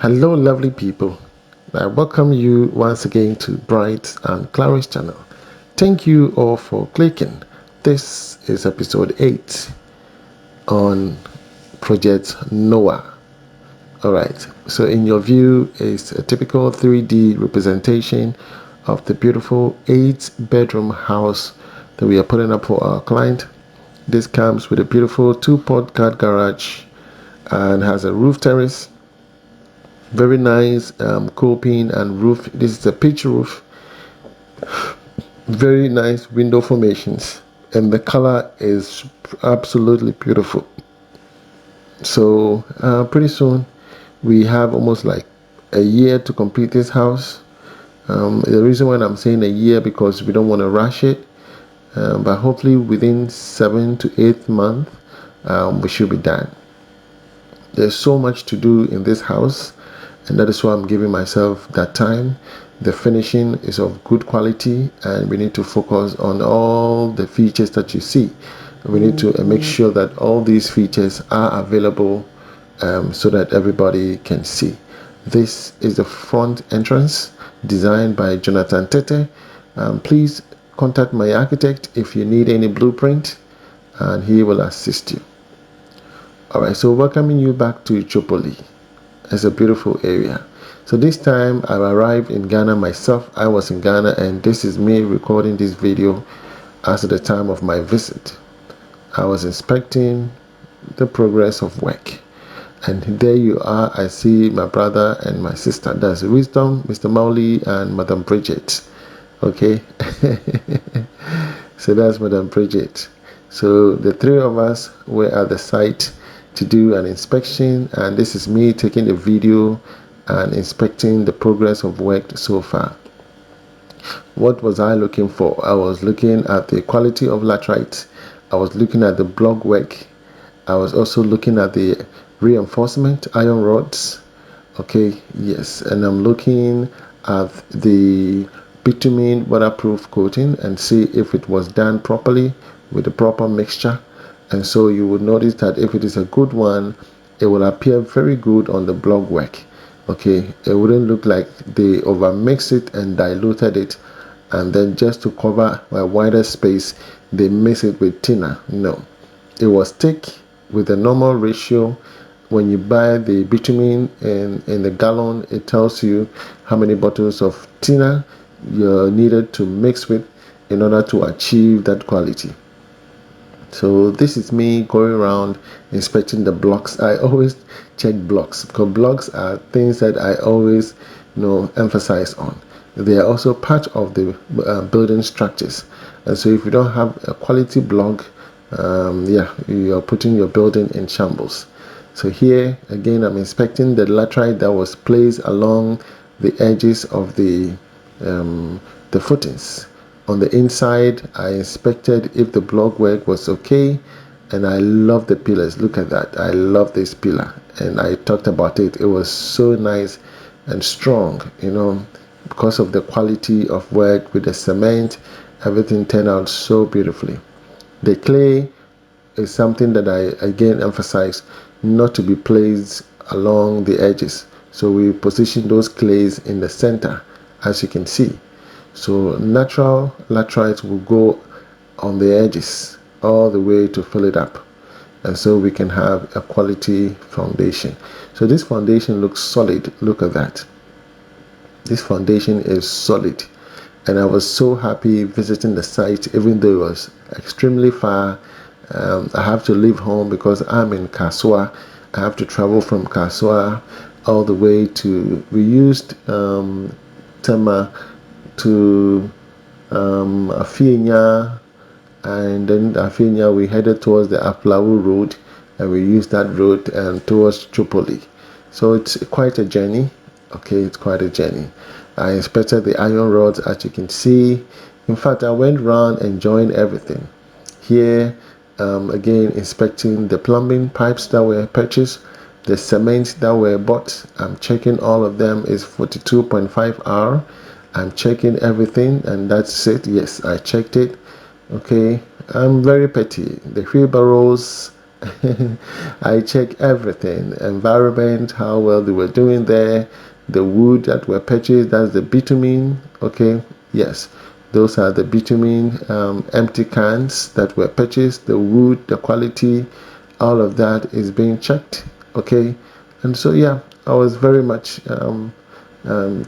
Hello, lovely people. I welcome you once again to Bright and Clara's channel. Thank you all for clicking. This is episode 8 on Project Noah. Alright, so in your view is a typical 3D representation of the beautiful 8-bedroom house that we are putting up for our client. This comes with a beautiful 2-pod car garage and has a roof terrace. Very nice coping and roof. This is a pitch roof. Very nice window formations, and the color is absolutely beautiful. So pretty soon we have almost like a year to complete this house. The reason why I'm saying a year because we don't want to rush it, but hopefully within 7 to 8 months we should be done. There's so much to do in this house, and that is why I'm giving myself that time. The finishing is of good quality, and we need to focus on all the features that you see. We need to make sure that all these features are available so that everybody can see. This is the front entrance designed by Jonathan Tete. Please contact my architect if you need any blueprint, and he will assist you. Alright, so welcoming you back to Chopoli. It's a beautiful area. So this time I arrived in Ghana myself. I was in Ghana, and this is me recording this video as at the time of my visit. I was inspecting the progress of work. And there you are. I see my brother and my sister. That's Wisdom, Mr. Mowley, and Madam Bridget. Okay. So that's Madam Bridget. So the three of us were at the site to do an inspection, and this is me taking the video and inspecting the progress of work so far. What was I looking for? I was looking at the quality of laterite. I was looking at the block work. I was also looking at the reinforcement iron rods. Okay, yes, and I'm looking at the bitumen waterproof coating and see if it was done properly with the proper mixture. And so you would notice that if it is a good one, it will appear very good on the block work. Okay, it wouldn't look like they overmixed it and diluted it, and then just to cover a wider space they mix it with thinner. No, it was thick with the normal ratio. When you buy the bitumen in the gallon, it tells you how many bottles of thinner you're needed to mix with in order to achieve that quality. So this is me going around inspecting the blocks. I always check blocks because blocks are things that I always emphasize on. They are also part of the building structures, and so if you don't have a quality block, you are putting your building in shambles. So here again I'm inspecting the laterite that was placed along the edges of the footings. On the inside I inspected if the block work was okay, and I love the pillars. Look at that. I love this pillar, and I talked about it. It was so nice and strong, because of the quality of work with the cement. Everything turned out so beautifully. The clay is something that I again emphasize not to be placed along the edges. So we position those clays in the center, as you can see. So natural laterite will go on the edges all the way to fill it up, and so we can have a quality foundation. So this foundation looks solid. Look at that. This foundation is solid, and I was so happy visiting the site, even though it was extremely far. I have to leave home because I'm in Kasua. I have to travel from Kasua all the way to, we used Tema to Afienya, and then Afienya we headed towards the Aplawu road, and we used that road towards Tripoli. So it's quite a journey. Okay, it's quite a journey. I inspected the iron rods, as you can see. In fact, I went around enjoying everything. Here again inspecting the plumbing pipes that were purchased, the cement that were bought. I'm checking all of them is 42.5 R. I'm checking everything, and that's it. Yes, I checked it. Okay, I'm very petty. The wheelbarrows I check everything, environment, how well they were doing there, the wood that were purchased, that's the bitumen. Okay, yes, those are the bitumen empty cans that were purchased, the wood, the quality, all of that is being checked. Okay, and so yeah, I was very much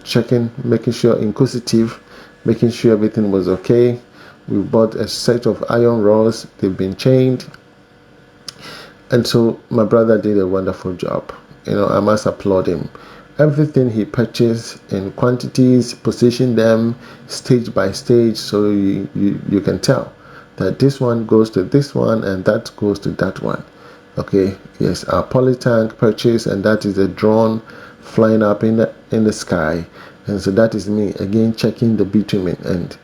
checking, making sure, inquisitive, making sure everything was okay. We bought a set of iron rods, they've been chained, and so my brother did a wonderful job. I must applaud him. Everything he purchased in quantities, positioned them stage by stage, so you can tell that this one goes to this one and that goes to that one. Okay, yes, our poly tank purchase, and that is a drone flying up in the sky, and so that is me again checking the bitumen, and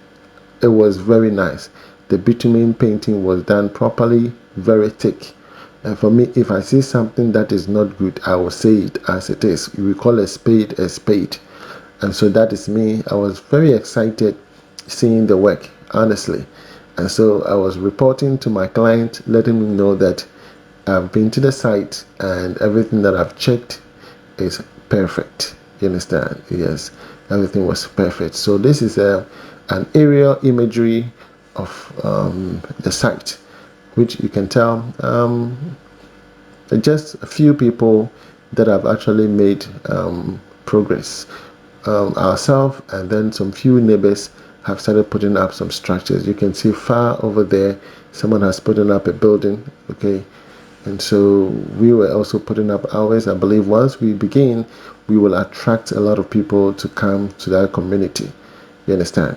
it was very nice. The bitumen painting was done properly, very thick. And for me, if I see something that is not good, I will say it as it is. We call a spade a spade. And so that is me. I was very excited seeing the work, honestly. And so I was reporting to my client, letting him know that I've been to the site and everything that I've checked is perfect. You understand? Yes, everything was perfect. So this is an aerial imagery of the site, which you can tell just a few people that have actually made progress. Ourselves and then some few neighbors have started putting up some structures. You can see far over there, someone has put up a building. Okay, and so we were also putting up ours. I believe once we begin, we will attract a lot of people to come to that community. You understand?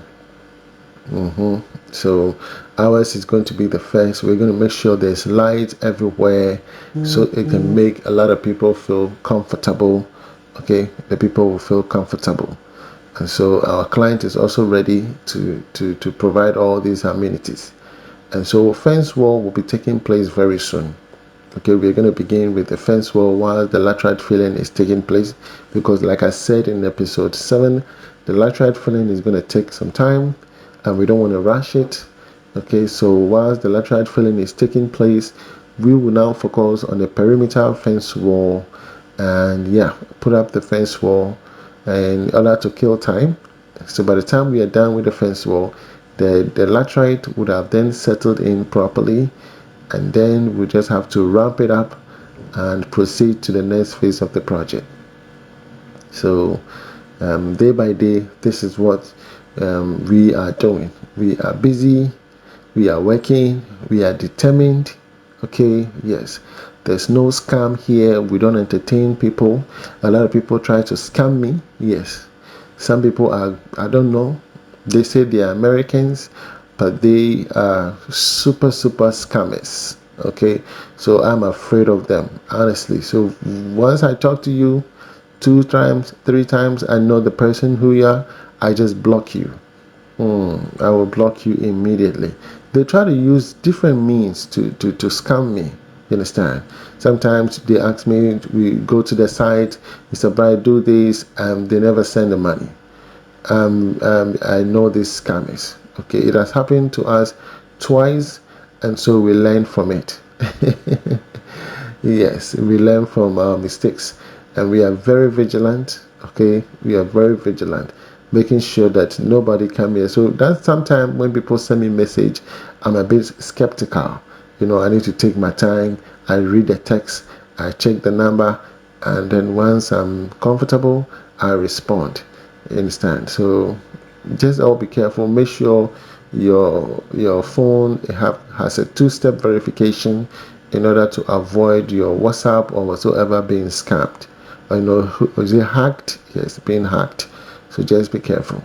So ours is going to be the first. We're going to make sure there's light everywhere, so it can make a lot of people feel comfortable. Okay, the people will feel comfortable, and so our client is also ready to provide all these amenities. And so fence wall will be taking place very soon. Okay, we're going to begin with the fence wall while the laterite filling is taking place, because like I said in episode 7, the laterite filling is going to take some time and we don't want to rush it. Okay, so whilst the laterite filling is taking place, we will now focus on the perimeter fence wall and yeah, put up the fence wall in order to kill time. So by the time we are done with the fence wall, the laterite would have then settled in properly, and then we just have to wrap it up and proceed to the next phase of the project. So day by day, this is what we are doing. We are busy, we are working, we are determined. Okay, yes, there's no scam here. We don't entertain people. A lot of people try to scam me. Yes, some people are, I don't know, they say they are Americans, but they are super scammers. Okay, so I'm afraid of them, honestly. So once I talk to you 2 times, 3 times, I know the person who you are, I just block you. I will block you immediately. They try to use different means to scam me. You understand? Sometimes they ask me, we go to the site, Mr. Bright, do this, and they never send the money. I know these scammers. Okay, it has happened to us twice, and so we learn from it. Yes, we learn from our mistakes, and we are very vigilant. Okay, we are very vigilant, making sure that nobody come here. So that's sometimes when people send me message, I'm a bit skeptical. I need to take my time. I read the text, I check the number, and then once I'm comfortable, I respond. You understand? So just all be careful. Make sure your phone has a 2-step verification in order to avoid your WhatsApp or whatsoever being scammed. Is it hacked? Yes, being hacked. So just be careful.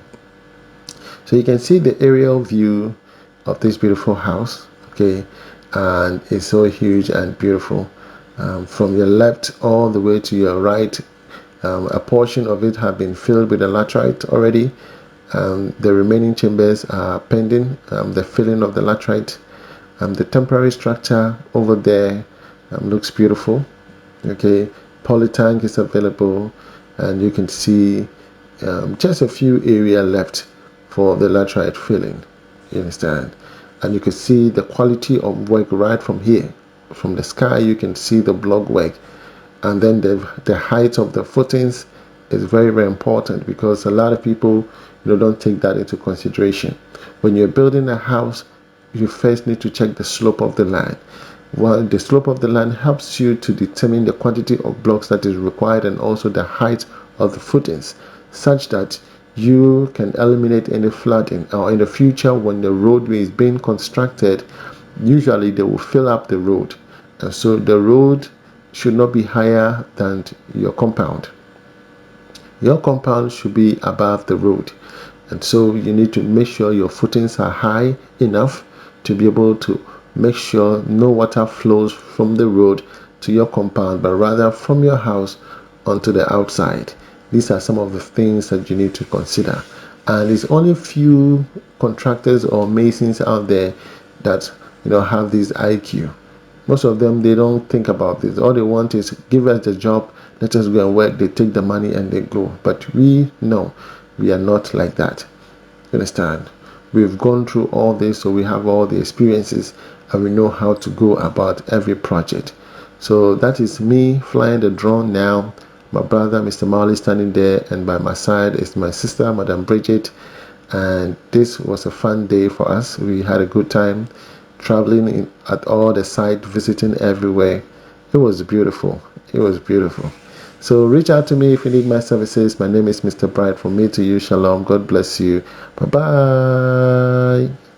So you can see the aerial view of this beautiful house. Okay, and it's so huge and beautiful. From your left all the way to your right, a portion of it have been filled with the laterite already. The remaining chambers are pending the filling of the laterite. The temporary structure over there looks beautiful. Okay, poly tank is available, and you can see just a few area left for the laterite filling. You understand? And you can see the quality of work right from here. from the sky, you can see the block work. And then the height of the footings is very, very important, because a lot of people don't take that into consideration. When you're building a house, you first need to check the slope of the land. Well, the slope of the land helps you to determine the quantity of blocks that is required, and also the height of the footings, such that you can eliminate any flooding. Or in the future, when the roadway is being constructed, usually they will fill up the road, and so the road should not be higher than your compound. Your compound should be above the road, and so you need to make sure your footings are high enough to be able to make sure no water flows from the road to your compound, but rather from your house onto the outside. These are some of the things that you need to consider, and there's only few contractors or masons out there that have this IQ. Most of them, they don't think about this. All they want is give us the job, let us go and work. They take the money and they go. But we know we are not like that. You understand? We've gone through all this, so we have all the experiences, and we know how to go about every project. So that is me flying the drone now. My brother, Mr. Marley, standing there, and by my side is my sister, Madam Bridget. And this was a fun day for us. We had a good time traveling at all the sites, visiting everywhere. It was beautiful. It was beautiful. So reach out to me if you need my services. My name is Mr. Bright. From me to you, shalom. God bless you. Bye bye.